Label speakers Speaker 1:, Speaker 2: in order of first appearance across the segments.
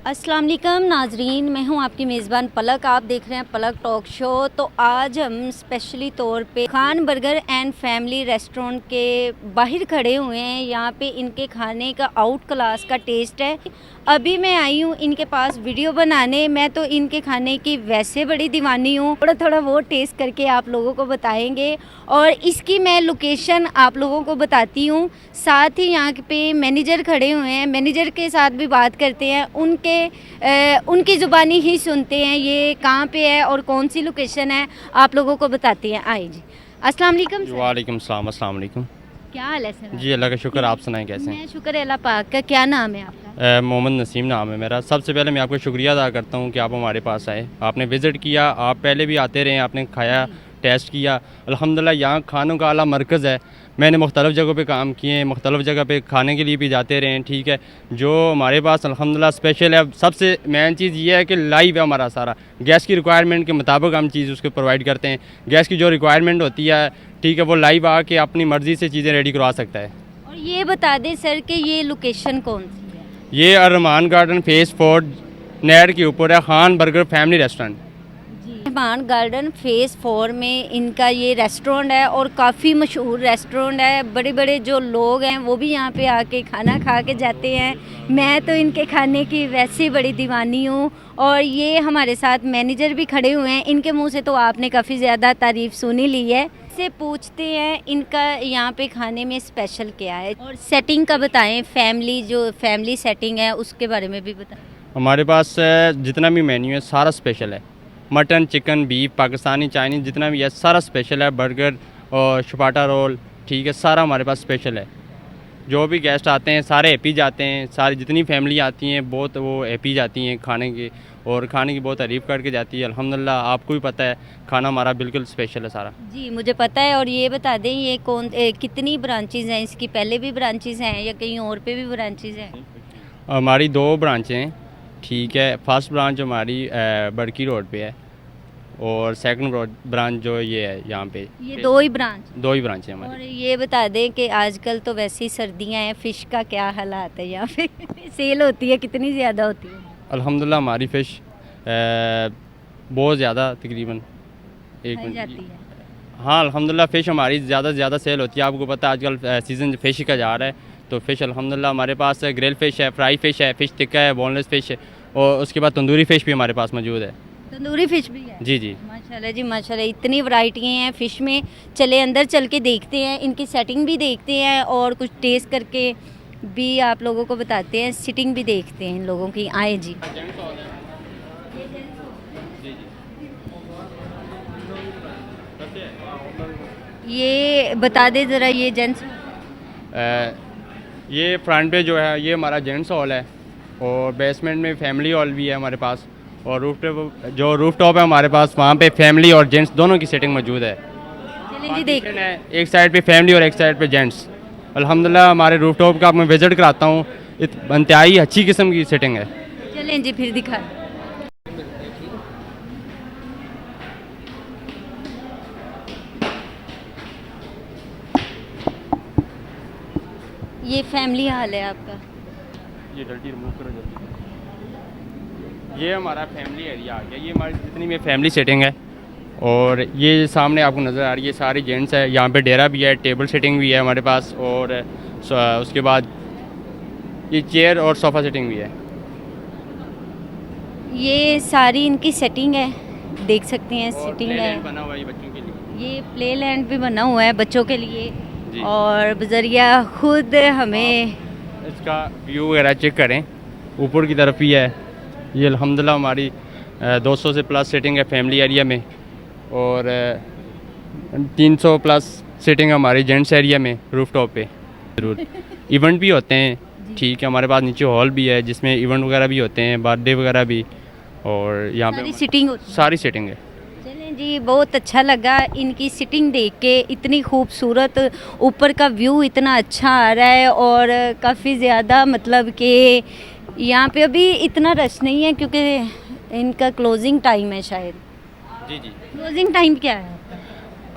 Speaker 1: अस्सलाम वालेकुम नाजरीन, मैं हूं आपकी मेज़बान पलक। आप देख रहे हैं पलक टॉक शो। तो आज हम स्पेशली तौर पे Khan burger and family restaurant के बाहर खड़े हुए हैं। यहाँ पे इनके खाने का आउट क्लास का टेस्ट है। अभी मैं आई हूँ इनके पास वीडियो बनाने। मैं तो इनके खाने की वैसे बड़ी दीवानी हूँ, थोड़ा थोड़ा वो टेस्ट करके आप लोगों को बताएंगे और इसकी मैं लोकेशन आप लोगों को बताती हूँ। साथ ही यहाँ पे मैनेजर खड़े हुए हैं, मैनेजर के साथ भी बात करते हैं, उनकी ज़ुबानी ही सुनते हैं ये कहाँ पे है और कौन सी लोकेशन है, आप लोगों को बताते हैं। आए जी। अस्सलाम वालेकुम सर।
Speaker 2: वालेकुम सलाम। अस्सलाम वालेकुम।
Speaker 1: क्या हाल है सर?
Speaker 2: जी अल्लाह का शुक्र, आप सुनाएं कैसे हैं?
Speaker 1: मैं शुक्र है अल्लाह पाक का। क्या नाम है आपका?
Speaker 2: मोहम्मद नसीम नाम है मेरा। सबसे पहले मैं आपको शुक्रिया अदा करता हूँ कि आप हमारे पास आए, आपने विज़िट किया। आप पहले भी आते रहे, आपने खाया, टेस्ट किया। अल्हम्दुलिल्लाह यहाँ खानों का आला मरकज़ है। मैंने मुख्तलिफ़ जगहों पे काम किए हैं, मुख्तलिफ़ जगह पे खाने के लिए भी जाते रहे हैं। ठीक है, जो हमारे पास अल्हम्दुलिल्लाह स्पेशल है, सबसे मेन चीज़ ये है कि लाइव है हमारा सारा। गैस की रिक्वायरमेंट के मुताबिक हम चीज़ उसको प्रोवाइड करते हैं। गैस की जो रिक्वायरमेंट होती है, ठीक है, वो लाइव आके अपनी मर्ज़ी से चीज़ें रेडी करवा सकता है।
Speaker 1: और ये बता दें सर कि ये लोकेशन कौन सी है?
Speaker 2: ये अरमान गार्डन फेस 4 नहर के ऊपर है, Khan burger family restaurant.
Speaker 1: Rahman garden phase 4 में इनका ये रेस्टोरेंट है और काफ़ी मशहूर रेस्टोरेंट है। बड़े बड़े जो लोग हैं वो भी यहाँ पे आके खाना खा के जाते हैं। मैं तो इनके खाने की वैसे बड़ी दीवानी हूँ। और ये हमारे साथ मैनेजर भी खड़े हुए हैं। इनके मुंह से तो आपने काफ़ी ज़्यादा तारीफ़ सुनी ली है। से पूछते हैं इनका यहाँ पे खाने में स्पेशल क्या है और सेटिंग का बताएं। फैमिली सेटिंग है उसके बारे में भी बताएं।
Speaker 2: हमारे पास जितना भी मेन्यू है सारा स्पेशल है। Mutton, chicken, beef, Pakistani, Chinese जितना भी है सारा स्पेशल है। बर्गर और शपाटा रोल, ठीक है, सारा हमारे पास स्पेशल है। जो भी गेस्ट आते हैं सारे हैप्पी जाते हैं। सारी जितनी फैमिली आती हैं बहुत वो हैप्पी जाती हैं खाने की, और खाने की बहुत तारीफ़ करके जाती है। अल्हम्दुलिल्लाह आपको भी पता है खाना हमारा बिल्कुल स्पेशल है सारा।
Speaker 1: जी मुझे पता है। और ये बता दें ये कितनी ब्रांचेज़ हैं इसकी? पहले भी ब्रांचेज़ हैं या कहीं और पे भी ब्रांचेज़ हैं?
Speaker 2: हमारी 2 ब्रांचें हैं, ठीक है। फर्स्ट ब्रांच हमारी बड़की रोड पे है, और सेकंड ब्रांच जो ये है यहाँ पे।
Speaker 1: ये 2 ही ब्रांच?
Speaker 2: 2 ही ब्रांच हैं हमारी।
Speaker 1: और ये बता दें कि आजकल तो वैसे ही सर्दियाँ हैं, फ़िश का क्या हालात है यहाँ पे? सेल होती है, कितनी ज़्यादा होती है?
Speaker 2: अल्हम्दुलिल्लाह हमारी फ़िश बहुत ज़्यादा तकरीबन
Speaker 1: खाई जाती है।
Speaker 2: हाँ अल्हम्दुलिल्लाह फ़िश हमारी ज़्यादा से ज़्यादा सेल होती है। आपको पता है आजकल सीज़न फ़िश का जा रहा है, तो फ़िश अल्हम्दुलिल्लाह हमारे पास ग्रिल फ़िश है, फ्राई फ़िश है, फ़िश टिक्का है, बोनलेस फ़िश है, और उसके बाद तंदूरी फ़िश भी हमारे पास मौजूद है।
Speaker 1: तंदूरी फ़िश भी है?
Speaker 2: जी जी।
Speaker 1: माशाल्लाह जी माशाल्लाह, इतनी वैरायटियाँ हैं फ़िश में। चले अंदर चल के देखते हैं, इनकी सेटिंग भी देखते हैं और कुछ टेस्ट करके भी आप लोगों को बताते हैं, सिटिंग भी देखते हैं इन लोगों की। आए जी। ये बता दे ज़रा, ये जेंट्स?
Speaker 2: ये फ्रंट पे जो है ये हमारा जेंट्स हॉल है, और बेसमेंट में फैमिली हॉल भी है हमारे पास, और रूफ टॉप है हमारे पास, वहाँ पे फैमिली और जेंट्स दोनों की सेटिंग मौजूद है।
Speaker 1: चलें जी देख।
Speaker 2: है एक साइड पे फैमिली और एक साइड पे जेंट्स। अल्हम्दुलिल्लाह हमारे रूफ टॉप का आप मैं विज़िट कराता हूँ, इंतहाई अच्छी किस्म की सेटिंग है।
Speaker 1: चलें जी फिर दिखा। ये फैमिली हॉल है आपका?
Speaker 2: ये जल्दी रिमूव करो जल्दी। ये हमारा फैमिली एरिया आ गया। ये हमारी जितनी भी फैमिली सेटिंग है, और ये सामने आपको नज़र आ रही है सारी जेंट्स है। यहाँ पे डेरा भी है, टेबल सेटिंग भी है हमारे पास, और उसके बाद ये चेयर और सोफ़ा सेटिंग भी है।
Speaker 1: ये सारी इनकी सेटिंग है, देख सकते हैं
Speaker 2: और
Speaker 1: सेटिंग
Speaker 2: प्ले
Speaker 1: है।
Speaker 2: लैंड बना हुआ है ये बच्चों के लिए।
Speaker 1: ये प्ले लैंड भी बना हुआ है बच्चों के लिए,
Speaker 2: जी।
Speaker 1: और बजरिया खुद हमें
Speaker 2: इसका व्यू वगैरह चेक करें, ऊपर की तरफ ही है। ये अल्हम्दुलिल्लाह हमारी 200 से प्लस सीटिंग है फैमिली एरिया में, और 300 प्लस सीटिंग हमारी जेंट्स एरिया में रूफ टॉप पे। ज़रूर इवेंट भी होते हैं, ठीक है। हमारे पास नीचे हॉल भी है जिसमें इवेंट वगैरह भी होते हैं, बर्थडे वगैरह भी, और यहाँ
Speaker 1: सारी
Speaker 2: पे
Speaker 1: सिटिंग होती है।
Speaker 2: सारी सीटिंग है।
Speaker 1: चलें जी, बहुत अच्छा लगा इनकी सिटिंग देख के। इतनी खूबसूरत, ऊपर का व्यू इतना अच्छा आ रहा है, और काफ़ी ज़्यादा मतलब कि यहाँ पे अभी इतना रश नहीं है क्योंकि इनका क्लोजिंग टाइम है शायद।
Speaker 2: जी जी।
Speaker 1: क्लोजिंग टाइम क्या है?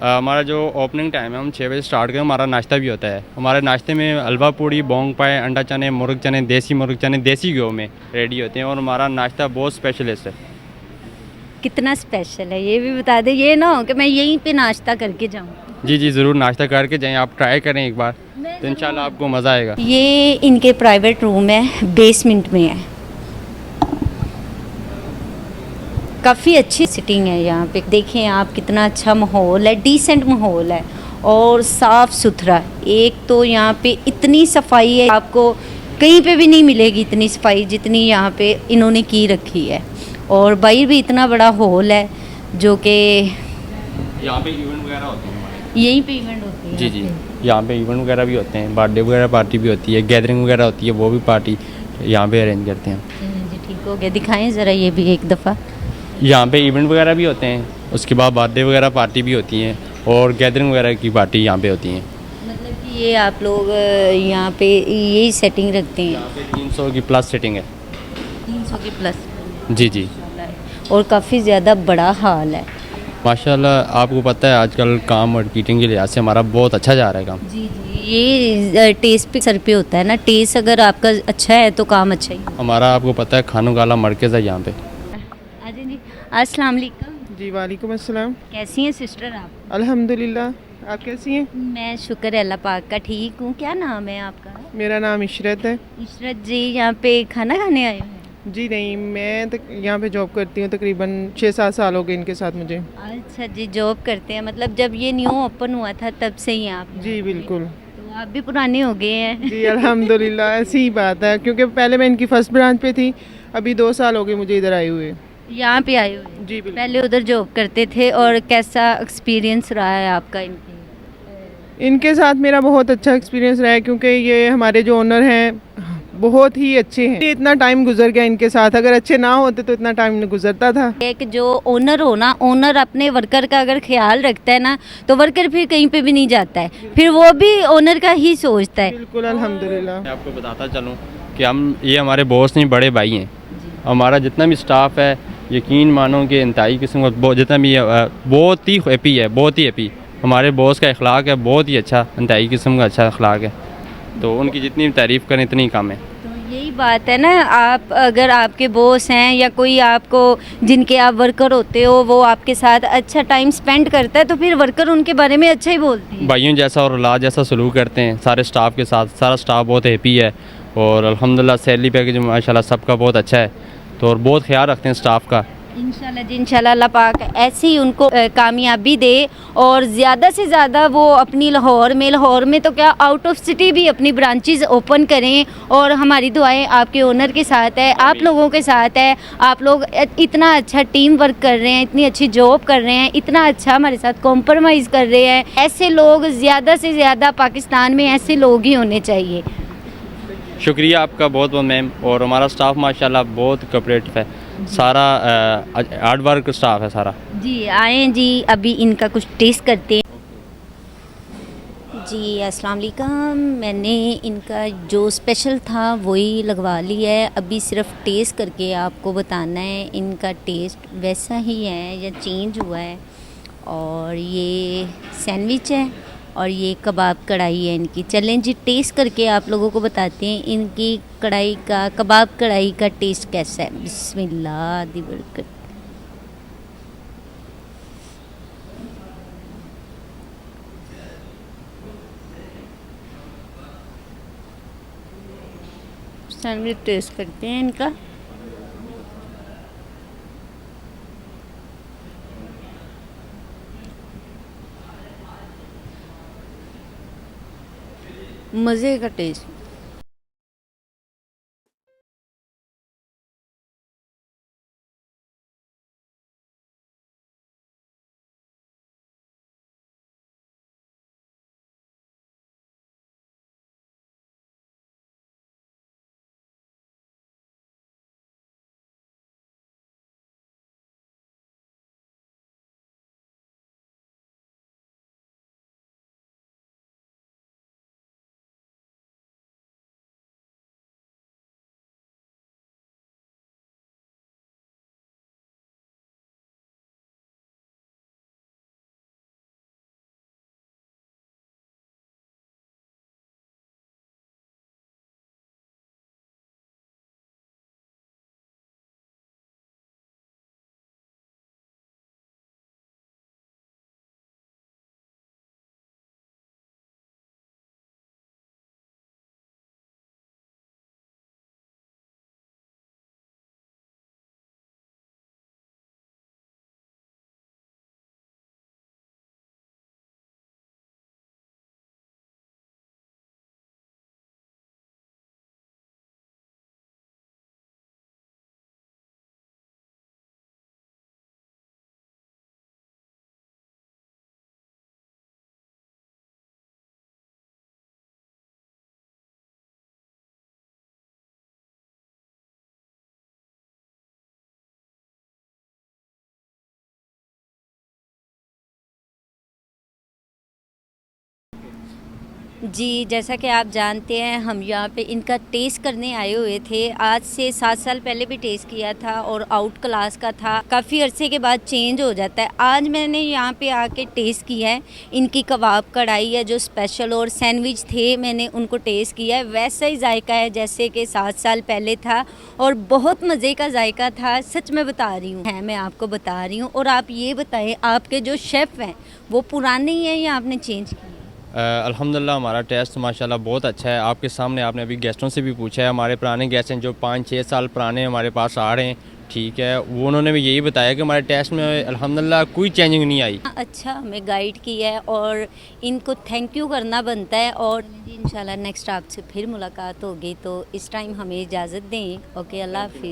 Speaker 2: हमारा जो ओपनिंग टाइम है हम 6 बजे स्टार्ट करें, हमारा नाश्ता भी होता है। हमारे नाश्ते में हलवा पूड़ी, बोंग पाए, अंडा चने, मुर्ग चने, देसी मुर्ग चने देसी घी में रेडी होते हैं और हमारा नाश्ता बहुत स्पेशलिस्ट है।
Speaker 1: कितना स्पेशल है ये भी बता दें, ये ना हो कि मैं यहीं पे नाश्ता करके जाऊँ।
Speaker 2: जी जी, ज़रूर नाश्ता करके जाएँ, आप ट्राई करें एक बार, तो इंशाल्लाह आपको मज़ा आएगा।
Speaker 1: ये इनके प्राइवेट रूम है, बेसमेंट में है। काफ़ी अच्छी सिटिंग है यहाँ पे, देखें आप कितना अच्छा माहौल है, डिसेंट माहौल है और साफ़ सुथरा। एक तो यहाँ पे इतनी सफाई है, आपको कहीं पे भी नहीं मिलेगी इतनी सफाई जितनी यहाँ पे इन्होंने की रखी है। और बाहर भी इतना बड़ा हॉल है जो कि
Speaker 2: यहाँ पे इवेंट वगैरह होते हैं हमारे।
Speaker 1: यहीं पे इवेंट होती है।
Speaker 2: जी जी, यहाँ पे इवेंट वगैरह भी होते हैं, बर्थडे वगैरह पार्टी भी होती है, गैदरिंग वगैरह होती है, वो भी पार्टी यहाँ पे अरेंज करते हैं।
Speaker 1: जी ठीक हो गया, दिखाएं ज़रा ये भी एक दफ़ा।
Speaker 2: यहाँ पे इवेंट वगैरह भी होते हैं, उसके बाद बर्थडे वगैरह पार्टी भी होती हैं और गैदरिंग वगैरह की पार्टी यहाँ पे होती हैं।
Speaker 1: मतलब कि ये आप लोग यहाँ पे यही सेटिंग रखते हैं?
Speaker 2: यहाँ पे 300 की प्लस सेटिंग है।
Speaker 1: 300 की प्लस?
Speaker 2: जी जी,
Speaker 1: और काफ़ी ज़्यादा बड़ा हाल है।
Speaker 2: माशाल्लाह। आपको पता है आजकल काम मार्केटिंग के लिहाज से हमारा बहुत अच्छा जा रहा है काम।
Speaker 1: जी जी, ये टेस्ट पे सर पे होता है ना, टेस्ट अगर आपका अच्छा है तो काम अच्छा ही है।
Speaker 2: हमारा आपको पता है खानों का आला मरकज़ है यहाँ पे।
Speaker 1: अजय जी, अस्सलाम वालेकुम।
Speaker 3: जी वालेकुम अस्सलाम।
Speaker 1: कैसी हैं सिस्टर आप?
Speaker 3: अल्हम्दुलिल्लाह, आप कैसी हैं?
Speaker 1: मैं शुक्र है अल्लाह पाक का, ठीक हूँ। क्या नाम है आपका?
Speaker 3: मेरा नाम इशरत है।
Speaker 1: इशरत जी, यहाँ पे खाना खाने आए हैं?
Speaker 3: जी नहीं, मैं यहाँ पे जॉब करती हूँ, तकरीबन 6-7 साल हो गए इनके साथ मुझे।
Speaker 1: अच्छा जी, जॉब करते हैं, मतलब जब ये न्यू ओपन हुआ था तब से ही आप?
Speaker 3: जी बिल्कुल।
Speaker 1: तो आप भी पुराने हो गए हैं।
Speaker 3: जी अल्हम्दुलिल्लाह, ऐसी ही बात है, क्योंकि पहले मैं इनकी फ़र्स्ट ब्रांच पे थी, अभी 2 साल हो गए मुझे इधर आए हुए।
Speaker 1: यहाँ पे आए हुए हैं?
Speaker 3: जी बिल्कुल।
Speaker 1: पहले उधर जॉब करते थे, और कैसा एक्सपीरियंस रहा है आपका इनके?
Speaker 3: इनके साथ मेरा बहुत अच्छा एक्सपीरियंस रहा है, क्योंकि ये हमारे जो ओनर हैं बहुत ही अच्छे हैं। इतना टाइम गुजर गया इनके साथ, अगर अच्छे ना होते तो इतना टाइम नहीं गुजरता था।
Speaker 1: एक जो ओनर हो ना, ओनर अपने वर्कर का अगर ख्याल रखता है ना, तो वर्कर फिर कहीं पे भी नहीं जाता है, फिर वो भी ओनर का ही सोचता है।
Speaker 3: बिल्कुल अल्हम्दुलिल्लाह।
Speaker 2: मैं आपको बताता चलूँ कि ये हमारे बॉस नहीं, बड़े भाई हैं। हमारा जितना भी स्टाफ है, यकीन मानो कि इंतहाई किस्म का जितना भी है, बहुत ही हैप्पी है, बहुत ही हैप्पी। हमारे बॉस का अखलाक है बहुत ही अच्छा, इंतहाई किस्म का अच्छा अखलाक है, तो उनकी जितनी तारीफ़ करें इतनी कम है।
Speaker 1: तो यही बात है ना, आप अगर आपके बॉस हैं या कोई आपको जिनके आप वर्कर होते हो वो आपके साथ अच्छा टाइम स्पेंड करता है, तो फिर वर्कर उनके बारे में अच्छा ही बोलते हैं।
Speaker 2: भाइयों जैसा और औलाद जैसा सलूक करते हैं सारे स्टाफ के साथ। सारा स्टाफ बहुत हैप्पी है और अल्हम्दुलिल्लाह सैलरी पैकेज माशाल्लाह सबका बहुत अच्छा है, तो और बहुत ख्याल रखते हैं स्टाफ का।
Speaker 1: इंशाल्लाह जी, इंशाल्लाह अल्लाह पाक ऐसे ही उनको कामयाबी दे, और ज़्यादा से ज़्यादा वो अपनी लाहौर में तो क्या आउट ऑफ सिटी भी अपनी ब्रांचेस ओपन करें। और हमारी दुआएं आपके ओनर के साथ है, आप लोगों के साथ है। आप लोग इतना अच्छा टीम वर्क कर रहे हैं, इतनी अच्छी जॉब कर रहे हैं, इतना अच्छा हमारे साथ कॉम्प्रोमाइज़ कर रहे हैं। ऐसे लोग ज़्यादा से ज़्यादा पाकिस्तान में ऐसे लोग ही होने चाहिए।
Speaker 2: शुक्रिया आपका बहुत बहुत मैम, और हमारा स्टाफ माशाल्लाह बहुत कोऑपरेटिव है, सारा हार्ड वर्क स्टाफ है सारा।
Speaker 1: जी आए जी, अभी इनका कुछ टेस्ट करते हैं। जी अस्सलाम वालेकुम, मैंने इनका जो स्पेशल था वही लगवा लिया है। अभी सिर्फ टेस्ट करके आपको बताना है इनका टेस्ट वैसा ही है या चेंज हुआ है। और ये सैंडविच है और ये कबाब कढ़ाई है इनकी। चलें जी, टेस्ट करके आप लोगों को बताते हैं इनकी कढ़ाई का, कबाब कढ़ाई का टेस्ट कैसा है। बिस्मिल्लाह दी बरकत। सैंडविच टेस्ट करते हैं इनका। मज़े का टेस्ट। जी, जैसा कि आप जानते हैं हम यहाँ पे इनका टेस्ट करने आए हुए थे। आज से 7 साल पहले भी टेस्ट किया था और आउट क्लास का था। काफ़ी अरसे के बाद चेंज हो जाता है। आज मैंने यहाँ पे आके टेस्ट किया है। इनकी कबाब कढ़ाई है जो स्पेशल, और सैंडविच थे, मैंने उनको टेस्ट किया है। वैसा ही जायका है जैसे कि 7 साल पहले था और बहुत मज़े का जायका था। सच में बता रही हूँ, मैं आपको बता रही हूँ। और आप ये बताएं, आपके जो शेफ़ हैं वो पुराने ही हैं या आपने चेंज किया?
Speaker 2: अल्हम्दुलिल्लाह हमारा टेस्ट माशाल्लाह बहुत अच्छा है। आपके सामने आपने अभी गेस्टों से भी पूछा है, हमारे पुराने गेस्ट हैं जो 5-6 साल पुराने हमारे पास आ रहे हैं, ठीक है, वो उन्होंने भी यही बताया कि हमारे टेस्ट में अल्हम्दुलिल्लाह कोई चेंजिंग नहीं आई।
Speaker 1: अच्छा, हमें गाइड किया है और इनको थैंक यू करना बनता है। और इंशाल्लाह नेक्स्ट आपसे फिर मुलाकात होगी, तो इस टाइम हमें इजाज़त दें। ओके, अल्लाह हाफिज़।